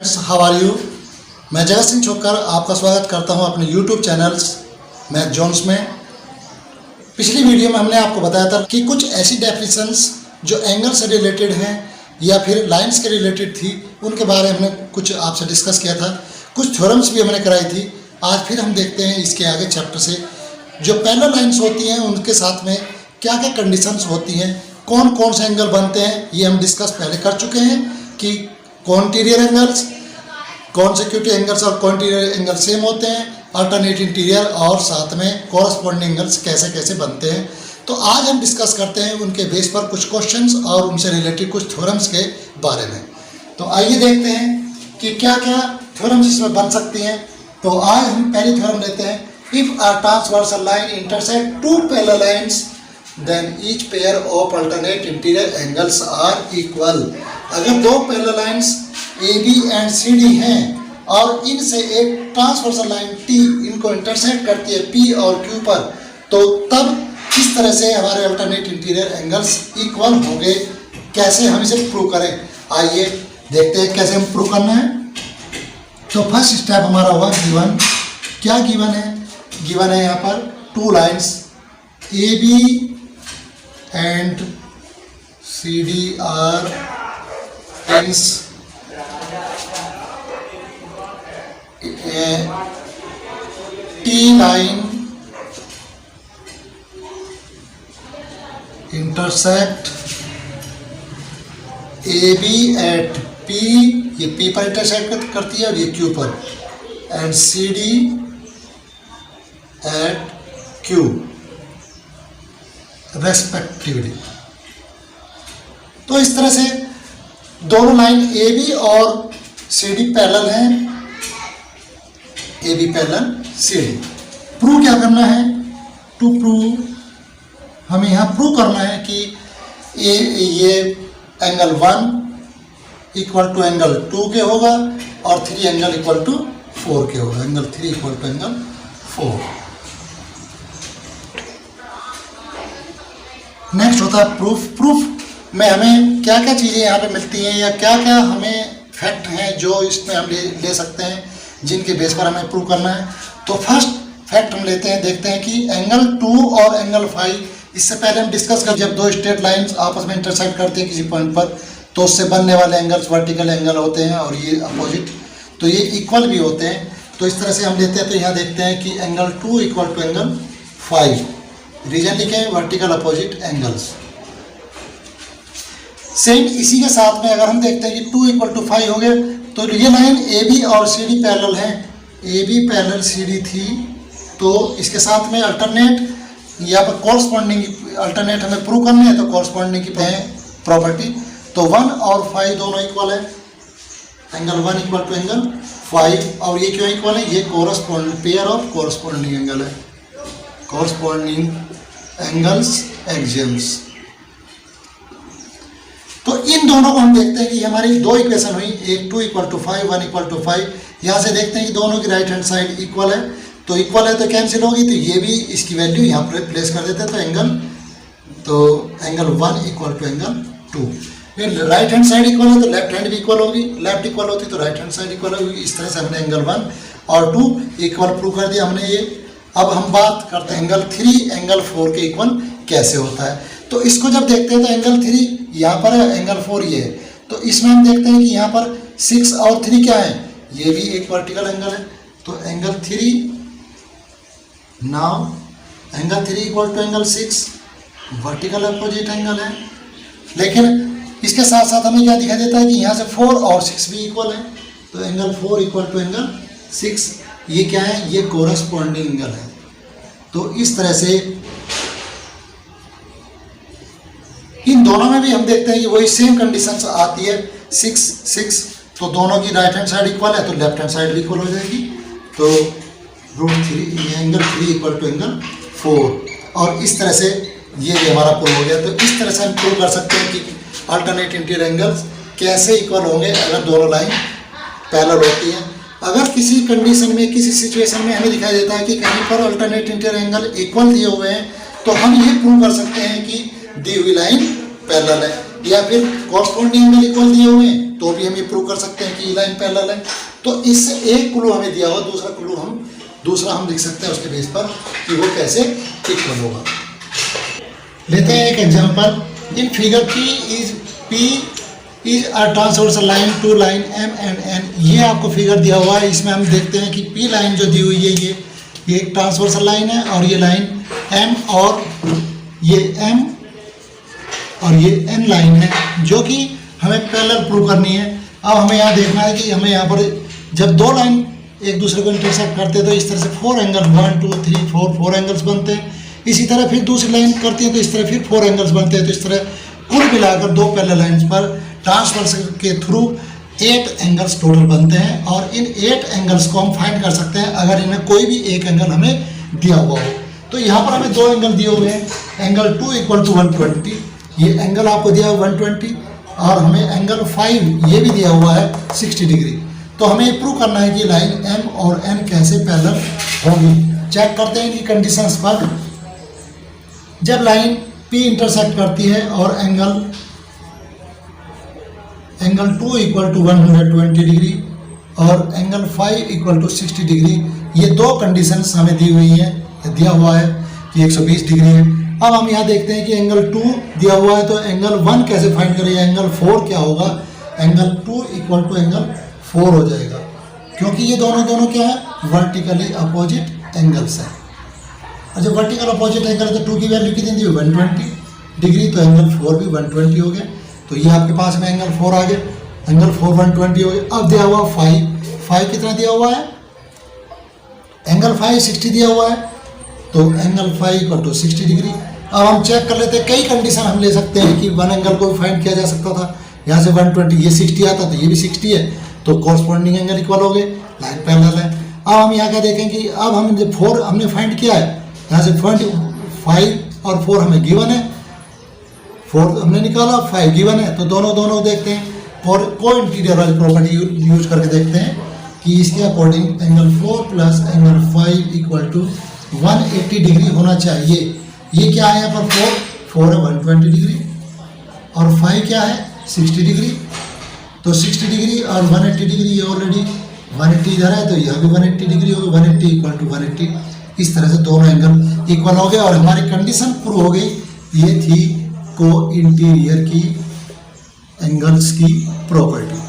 How are you. मैं जगत सिंह छोकर आपका स्वागत करता हूं अपने यूट्यूब चैनल्स मैथ जोन्स में। पिछली वीडियो में हमने आपको बताया था कि कुछ ऐसी डेफिनेशंस जो एंगल से रिलेटेड हैं या फिर लाइंस के रिलेटेड थी, उनके बारे में हमने कुछ आपसे डिस्कस किया था। कुछ थ्योरम्स भी हमने कराई थी। आज फिर हम देखते हैं इसके आगे चैप्टर से जो पैरेलल लाइंस होती हैं उनके साथ में क्या क्या कंडीशंस होती हैं, कौन कौन से एंगल बनते हैं, ये हम डिस्कस पहले कर चुके हैं कि कॉन्टीरियर एंगल्स, कॉन्सेक्यूटिव एंगल्स और कॉन्टीरियर एंगल सेम होते हैं, अल्टरनेट इंटीरियर और साथ में कॉरस्पॉन्डिंग एंगल्स कैसे कैसे बनते हैं। तो आज हम डिस्कस करते हैं उनके बेस पर कुछ क्वेश्चंस और उनसे रिलेटेड कुछ थ्योरम्स के बारे में। तो आइए देखते हैं कि क्या क्या थ्योरम्स इसमें बन सकती हैं। तो आज हम पहली थ्योरम लेते हैं, if a transversal line intersect two parallel lines then each pair of alternate interior angles are equal. अगर दो parallel lines A B and C D हैं और इनसे एक ट्रांसवर्सल लाइन टी इनको इंटरसेक्ट करती है पी और क्यू पर, तो तब किस तरह से हमारे अल्टरनेट इंटीरियर एंगल्स इक्वल होंगे, कैसे हम इसे प्रूव करें। आइए देखते हैं कैसे हम प्रूव करना है। तो फर्स्ट स्टेप हमारा हुआ गिवन। क्या गिवन है? गिवन है यहाँ पर two lines A B and C D are tense T line intersect A B at P, ये पी पर इंटरसेक्ट करती है और ये क्यू पर, and C D at Q respectively. तो इस तरह से दोनों लाइन ए बी और सी डी पैरेलल हैं, A B parallel C D. Prove क्या करना है? टू प्रूव हमें यहाँ प्रूव करना है कि ये एंगल 1 इक्वल टू एंगल 2 के होगा और 3 एंगल इक्वल टू 4 के होगा। Angle 3 equal to angle 4। Next होता है प्रूफ। प्रूफ में हमें क्या क्या चीज़ें यहाँ पे मिलती हैं या क्या क्या हमें फैक्ट हैं जो इसमें हम ले सकते हैं, जिनके बेस पर हमें प्रूव करना है। तो फर्स्ट फैक्ट हम लेते हैं, देखते हैं कि एंगल 2 और एंगल 5, इससे पहले हम डिस्कस कर, जब दो स्ट्रेट लाइंस आपस में इंटरसेक्ट करते हैं किसी पॉइंट पर, तो उससे बनने वाले एंगल्स वर्टिकल एंगल होते हैं और ये अपोजिट, तो ये इक्वल भी होते हैं। तो इस तरह से हम लेते हैं। तो यहाँ देखते हैं कि angle 2 equal to angle 5, reason लिखें वर्टिकल अपोजिट एंगल्स। सेम इसी के साथ में अगर हम देखते हैं कि 2 इक्वल टू 5 हो गया, तो ये लाइन ए बी और सी डी पैरेलल है, A B parallel C D थी, तो इसके साथ में अल्टरनेट या पर कॉरस्पॉन्डिंग अल्टरनेट हमें प्रूव करने हैं, तो कॉरस्पॉन्डिंग की प्रॉपर्टी। तो 1 और 5 दोनों इक्वल है, एंगल 1 इक्वल टू एंगल 5। और ये क्यों इक्वल है? ये corresponding pair of corresponding angle है, कॉरस्पॉन्डिंग एंगल्स एक्सियम्स। तो इन दोनों को हम देखते हैं कि हमारी दो इक्वेशन हुई, एक 2 इक्वल टू 5, 1 इक्वल टू 5। यहाँ से देखते हैं कि दोनों की राइट हैंड साइड इक्वल है, तो इक्वल है तो कैंसिल होगी, तो ये भी इसकी वैल्यू यहाँ पर प्लेस कर देते हैं। तो एंगल 1 इक्वल टू एंगल 2। फिर राइट हैंड साइड इक्वल है तो लेफ्ट हैंड भी इक्वल होगी, लेफ्ट इक्वल होती तो राइट हैंड साइड इक्वल होगी। इस तरह से हमने एंगल 1 और 2 इक्वल प्रूव कर दिया हमने ये। अब हम बात करते हैं एंगल 3 एंगल 4 के इक्वल कैसे होता है। तो इसको जब देखते हैं तो एंगल 3 यहाँ पर है, एंगल 4 ये है, तो इसमें हम देखते हैं कि यहाँ पर 6 और 3 क्या है, ये भी एक वर्टिकल एंगल है। तो angle 3 now angle 3 equal to angle 6 vertical opposite angle है। लेकिन इसके साथ साथ हमें क्या दिखाई देता है कि यहाँ से 4 और 6 भी इक्वल है, तो एंगल 4 इक्वल टू एंगल 6 ये क्या है, ये कोरस्पॉन्डिंग एंगल है। तो इस तरह से इन दोनों में भी हम देखते हैं कि वही सेम कंडीशन आती है, 6 तो दोनों की राइट हैंड साइड इक्वल है तो लेफ्ट हैंड साइड भी इक्वल हो जाएगी। तो √3 एंगल 3 इक्वल टू एंगल 4, और इस तरह से ये भी हमारा प्रूव हो गया। तो इस तरह से हम प्रूव कर सकते हैं कि अल्टरनेट इंटीरियर एंगल्स कैसे इक्वल होंगे अगर दोनों लाइन पैरेलल होती हैं। अगर किसी कंडीशन में, किसी सिचुएशन में हमें दिखाई देता है कि कहीं पर अल्टरनेट इंटीरियर एंगल इक्वल दिए हुए हैं, तो हम ये प्रूव कर सकते हैं कि दी हुई लाइन पैरेलल है। या फिर कॉरस्पॉन्डिंग एंगल इक्वल दिए हुए हैं तो भी हम ये प्रूव कर सकते हैं कि लाइन पैरेलल है। तो इससे एक क्लू हमें दिया हुआ, दूसरा हम लिख सकते हैं उसके बेस पर कि वो कैसे इक्वल होगा। लेते हैं एक example. In figure P is a transversal line to line M and N। ये आपको फिगर दिया हुआ है, इसमें हम देखते हैं कि P लाइन जो दी हुई है ये एक ट्रांसवर्सल लाइन है और ये लाइन M और ये N लाइन है जो कि हमें पैरेलल प्रूव करनी है। अब हमें यहाँ देखना है कि हमें यहाँ पर जब दो लाइन एक दूसरे को इंटरसेक्ट करते हैं तो इस तरह से 4 एंगल 1 2 3 4 एंगल्स बनते हैं। इसी तरह फिर दूसरी लाइन करती है तो इस तरह फिर 4 एंगल्स बनते हैं। तो इस तरह कुल मिलाकर दो पैरेलल लाइंस पर ट्रांसवर्सल के थ्रू 8 एंगल्स टोटल बनते हैं और इन 8 एंगल्स को हम फाइंड कर सकते हैं अगर इनमें कोई भी एक एंगल हमें दिया हुआ हो। तो यहाँ पर हमें दो एंगल दिए हुए हैं, एंगल 2 = 120, ये एंगल आपको दिया हुआ 120 और हमें एंगल 5 ये भी दिया हुआ है 60 डिग्री। तो हमें ये प्रूव करना है कि लाइन M और N कैसे पैरेलल होगी। चेक करते हैं इनकी कंडीशंस पर। जब लाइन P इंटरसेक्ट करती है और एंगल 2 = 120 डिग्री और एंगल 5 = 60 डिग्री, ये दो कंडीशंस हमें दी हुई हैं, दिया हुआ है कि 120 डिग्री है। अब हम यहाँ देखते हैं कि एंगल 2 दिया हुआ है तो एंगल 1 कैसे फाइंड करें, एंगल 4 क्या होगा, एंगल 2 = एंगल 4 हो जाएगा क्योंकि ये दोनों क्या है, वर्टिकली अपोजिट एंगल्स है। और जब वर्टिकल अपोजिट एंगल है तो 2 की वैल्यू कितनी दी, 120 डिग्री, तो एंगल 4 भी 120 हो गया। तो ये आपके पास में एंगल 4 आ गया, एंगल 4 120 हो गया। अब दिया हुआ 5 कितना दिया हुआ है, एंगल 5 60 दिया हुआ है तो एंगल 5 = 60 डिग्री। अब हम चेक कर लेते हैं, कई कंडीशन हम ले सकते हैं कि वन एंगल को भी फाइंड किया जा सकता था। यहाँ से 120 ये 60 आता तो ये भी 60 है तो कॉरस्पॉन्डिंग एंगल इक्वल हो गए, लाइन पैरेलल है। अब हम यहाँ क्या देखें कि अब हम जब 4 हमने फाइंड किया है, यहाँ से 5 और 4 हमें गिवन है, 4 हमने निकाला, 5 गिवन है, तो दोनों देखते हैं और को इंटीरियर वाली प्रॉपर्टी यूज करके देखते हैं कि इसके अकॉर्डिंग एंगल 4 + एंगल 5 = 180 डिग्री होना चाहिए। ये क्या है, यहाँ पर 4 है 120 डिग्री और 5 क्या है 60 डिग्री, तो 60 डिग्री और 180 डिग्री, ये ऑलरेडी 180 इधर है तो यह भी 180 डिग्री होगी, 180 = 180। इस तरह से दोनों एंगल इक्वल हो गए और हमारी कंडीशन प्रूव हो गई। ये थी को इंटीरियर की एंगल्स की प्रॉपर्टी।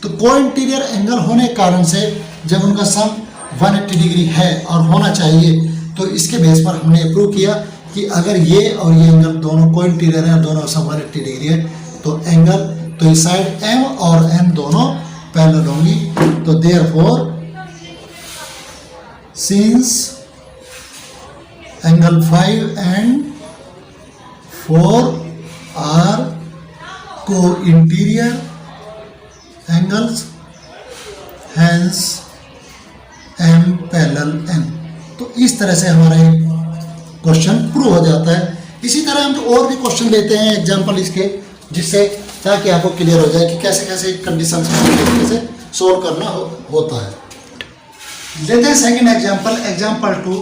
तो को इंटीरियर एंगल होने के कारण से जब उनका सम 180 डिग्री है और होना चाहिए तो इसके बेस पर हमने प्रूव किया कि अगर ये और ये एंगल दोनों को इंटीरियर है, दोनों सम 180 डिग्री है तो इस साइड M और N दोनों पैरेलल होंगी। तो therefore since angle 5 and 4 are को interior angles hence M parallel N। तो इस तरह से हमारा एक क्वेश्चन प्रूव हो जाता है। इसी तरह हम और भी क्वेश्चन लेते हैं एग्जांपल इसके, जिससे ताकि आपको क्लियर हो जाए कि कैसे कैसे कंडीशन से सोल्व करना होता है। लेते हैं सेकंड एग्जांपल 2।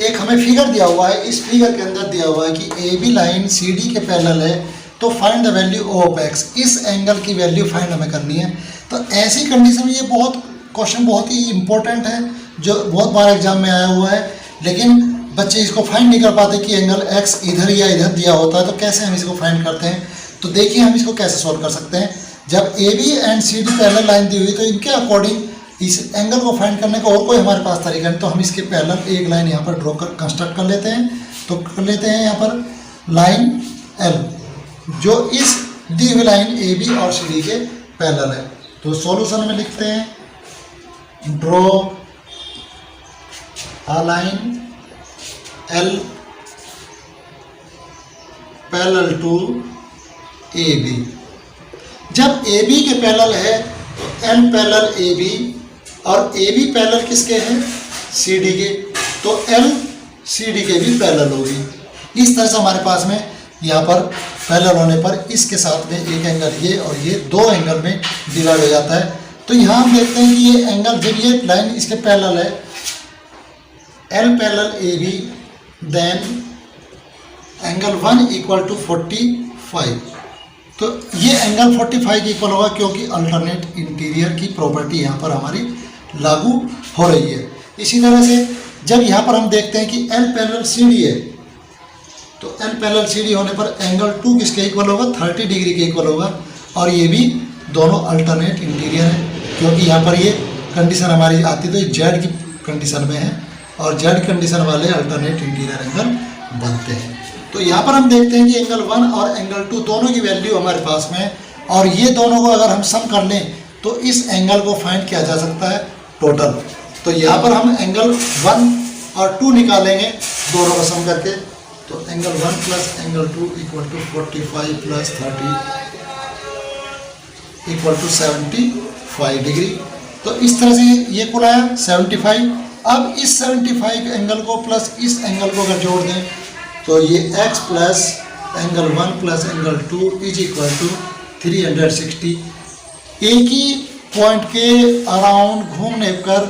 एक हमें फिगर दिया हुआ है, इस फिगर के अंदर दिया हुआ है कि AB लाइन CD के पैरेलल है तो find the value of X। इस एंगल की वैल्यू फाइंड हमें करनी है। तो ऐसी कंडीशन में ये क्वेश्चन बहुत ही इंपॉर्टेंट है जो बहुत बार एग्जाम में आया हुआ है, लेकिन बच्चे इसको फाइंड नहीं कर पाते कि एंगल X इधर या इधर दिया होता है तो कैसे हम इसको फाइंड करते हैं। तो देखिए हम इसको कैसे सॉल्व कर सकते हैं। जब AB and CD parallel line दी हुई तो इनके अकॉर्डिंग इस एंगल को फाइंड करने का और कोई हमारे पास तरीका नहीं, तो हम इसके पैरेलल एक लाइन यहाँ पर कंस्ट्रक्ट कर लेते हैं। तो कर लेते हैं यहाँ पर लाइन L जो इस दी हुई लाइन AB और CD के पैरेलल है। तो सॉल्यूशन में लिखते हैं draw a line L parallel to AB। जब AB के पैरेलल है L पैरेलल AB और AB पैरेलल किसके हैं CD के, तो L CD के भी पैरेलल होगी। इस तरह से हमारे पास में यहाँ पर पैरेलल होने पर इसके साथ में एक एंगल ये और ये दो एंगल में डिवाइड हो जाता है। तो यहाँ हम देखते हैं कि ये एंगल जब ये लाइन इसके पैरेलल है L parallel AB, then angle 1 = 45 तो ये एंगल 45 के इक्वल होगा क्योंकि अल्टरनेट इंटीरियर की प्रॉपर्टी यहाँ पर हमारी लागू हो रही है। इसी तरह से जब यहाँ पर हम देखते हैं कि L पैरेलल CD है, तो L पैरेलल CD होने पर एंगल 2 किसके इक्वल होगा, 30 डिग्री के इक्वल होगा। और ये भी दोनों अल्टरनेट इंटीरियर है क्योंकि यहाँ पर ये कंडीशन हमारी आती तो Z की कंडीशन में है और Z कंडीशन वाले अल्टरनेट इंटीरियर एंगल बनते हैं। तो यहाँ पर हम देखते हैं कि एंगल 1 और एंगल 2 दोनों की वैल्यू हमारे पास में है और ये दोनों को अगर हम सम कर लें तो इस एंगल को फाइंड किया जा सकता है टोटल। तो यहाँ पर हम एंगल 1 और 2 निकालेंगे दोनों को सम करके, तो angle 1 plus angle 2 equal to 45 plus 30 equal to 75 degree. तो इस तरह से ये कुल आया 75। अब इस 75 एंगल को प्लस इस एंगल को अगर जोड़ दें तो ये x plus angle 1 plus angle 2 is equal to 360। एक ही पॉइंट के अराउंड घूमने पर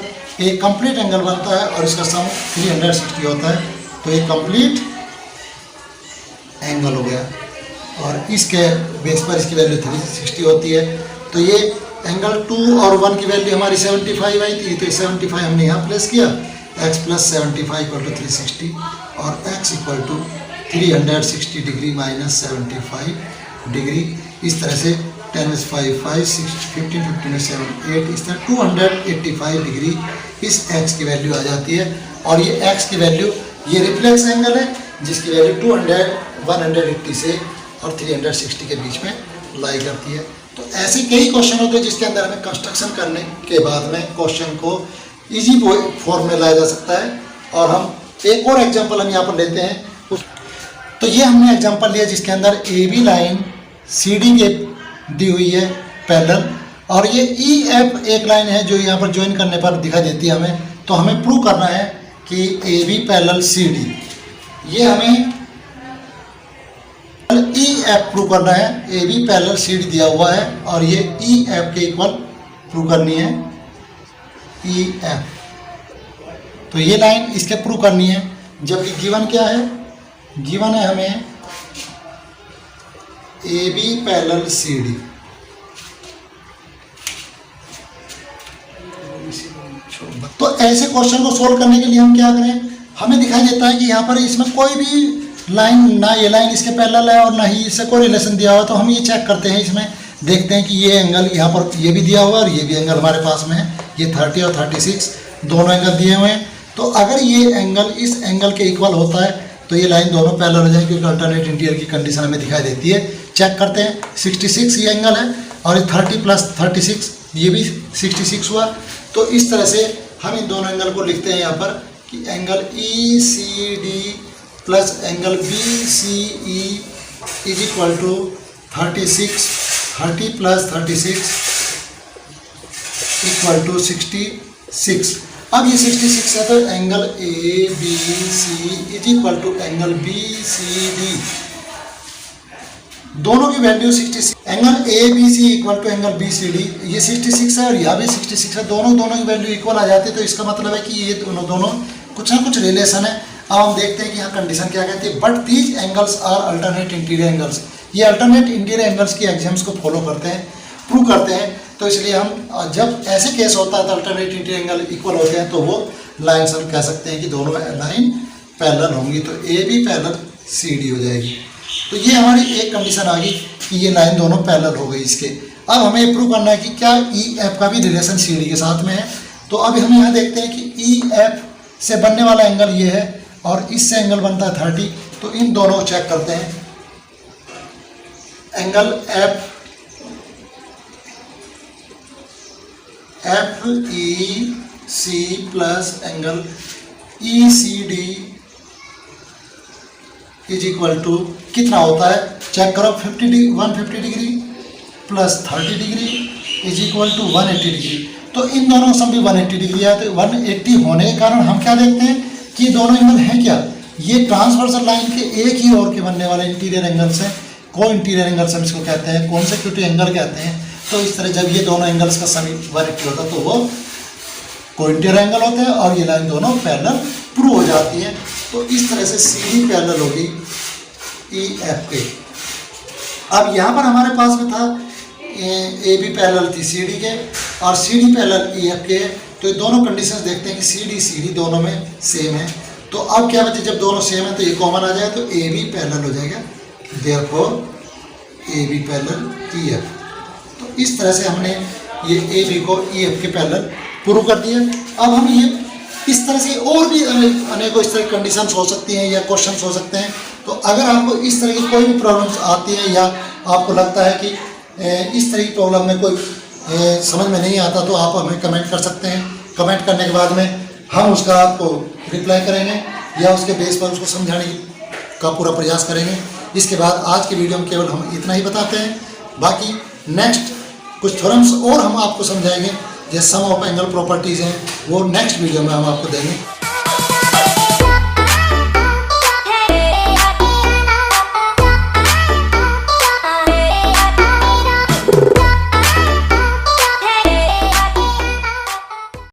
एक कंप्लीट एंगल बनता है और इसका सम 360 होता है। तो ये कंप्लीट एंगल हो गया और इसके बेस पर इसकी वैल्यू 360 होती है। तो ये एंगल 2 और 1 की वैल्यू हमारी 75 आई थी, तो 75 हमने यहाँ प्लेस किया, x प्लस 75 इक्वल टू 360 और x equal to 360 degree minus 75 degree. इस तरह से 10 with 5 5 6 15 15 7 8 इस तरह 285 डिग्री इस x की वैल्यू आ जाती है। और ये x की वैल्यू ये रिफ्लेक्स एंगल है जिसकी वैल्यू 180 से और 360 के बीच में लाई करती है। तो ऐसे कई क्वेश्चन होते हैं जिसके अंदर हमें कंस्ट्रक्शन करने के बाद में क्वेश्चन को इजी फॉर्म में लाया जा सकता है। और हम एक और एग्जांपल हम यहाँ पर लेते हैं। तो ये हमने एग्जांपल लिया जिसके अंदर AB लाइन CD के दी हुई है पैरेलल और ये EF एक लाइन है जो यहाँ पर ज्वाइन करने पर दिखाई देती है हमें। तो हमें प्रूव करना है कि AB पैरेलल CD, ये हमें EF प्रूव करना है। AB पैरेलल CD दिया हुआ है और ये EF के इक्वल प्रूव करनी है EF। तो ये लाइन इसके प्रूव करनी है, जबकि गिवन क्या है, गिवन है हमें AB पैरेलल CD। तो ऐसे क्वेश्चन को सोल्व करने के लिए हम क्या करें, हमें दिखाई देता है कि यहाँ पर इसमें कोई भी लाइन, ना ये लाइन इसके पैरेलल है और ना ही इससे कोई रिलेशन दिया हुआ। तो हम ये चेक करते हैं, इसमें देखते हैं कि ये एंगल यहाँ पर ये भी दिया हुआ है और ये भी एंगल हमारे पास में है, ये 30 और 36 दोनों एंगल दिए हुए हैं। तो अगर ये एंगल इस एंगल के इक्वल होता है तो ये लाइन दोनों पैरेलल हो जाएगी क्योंकि अल्टरनेट इंटीरियर की कंडीशन हमें दिखाई देती है। चेक करते हैं, 66 ये एंगल है और 30 प्लस 36 ये भी 66 हुआ। तो इस तरह से हम इन दोनों एंगल को लिखते हैं यहाँ पर कि angle ECD plus angle BCE is equal to 36, 30 plus 36 equal to 66। अब ये 66 है तो angle ABC is equal to angle BCD, दोनों की value 66। Angle ABC equal to angle BCD, ये 66 है और यहाँ भी 66 है, दोनों की वैल्यू इक्वल आ जाती है। तो इसका मतलब है कि ये दोनों कुछ ना कुछ रिलेशन है। अब हम देखते हैं कि यहाँ कंडीशन क्या कहती है, but these angles are alternate interior angles. ये अल्टरनेट इंटीरियर एंगल्स की एग्जाम्स को फॉलो करते हैं, प्रूव करते हैं। तो इसलिए हम जब ऐसे केस होता है तो अल्टरनेट इंटीरियर एंगल इक्वल होते हैं तो वो लाइन्स हम कह सकते हैं कि दोनों लाइन पैरेलल होंगी, तो AB पैरेलल CD हो जाएगी। तो ये हमारी एक कंडीशन आ गई कि ये लाइन दोनों पैरेलल हो गई इसके। अब हमें ये प्रूव करना है कि क्या EF का भी रिलेशन CD के साथ में है। तो अभी हम यहाँ देखते हैं कि EF से बनने वाला एंगल ये है और इससे एंगल बनता है 30। तो इन दोनों को चेक करते हैं, angle FEC plus angle ECD is equal to कितना होता है, चेक करो, 150 degree plus 30 degree is equal to 180 degree. तो इन दोनों सम भी 180 डिग्री है। तो 180 होने के कारण हम क्या देखते हैं कि ये दोनों एंगल हैं क्या, ये ट्रांसवर्सल लाइन के एक ही ओर के बनने वाले इंटीरियर एंगल्स हैं, को इंटीरियर एंगल्स हम इसको कहते हैं, कॉन्सेक्यूटिव एंगल कहते हैं। तो इस तरह जब ये दोनों एंगल्स का सम 180 होता है तो वो को इंटीरियर एंगल होते हैं और ये लाइन दोनों पैरेलल प्रूव हो जाती है। तो इस तरह से CD पैरेलल होगी EF के। अब यहाँ पर हमारे पास में था ए बी पैरेलल थी सी डी के और C D parallel E F के, तो ये दोनों कंडीशंस देखते हैं कि सी डी दोनों में सेम है। तो अब क्या बचे, जब दोनों सेम है तो ये कॉमन आ जाएगा, तो ए बी पैरेलल हो जाएगा, therefore A B parallel E F. तो इस तरह से हमने ये ए बी को ई एफ के पैरेलल प्रूव कर दिया। अब हम ये इस तरह से और भी अनेकों इस तरह की कंडीशंस हो सकती हैं या क्वेश्चंस हो सकते हैं। तो अगर आपको इस तरह की कोई भी प्रॉब्लम्स आती है या आपको लगता है कि इस तरह की प्रॉब्लम में कोई समझ में नहीं आता, तो आप हमें कमेंट कर सकते हैं। कमेंट करने के बाद में हम उसका आपको रिप्लाई करेंगे या उसके बेस पर उसको समझाने का पूरा प्रयास करेंगे। इसके बाद आज की वीडियो में केवल हम इतना ही बताते हैं, बाकी नेक्स्ट कुछ थ्योरम्स और हम आपको समझाएंगे, जैसे सम ऑफ एंगल प्रॉपर्टीज़ हैं वो नेक्स्ट वीडियो में हम आपको देंगे।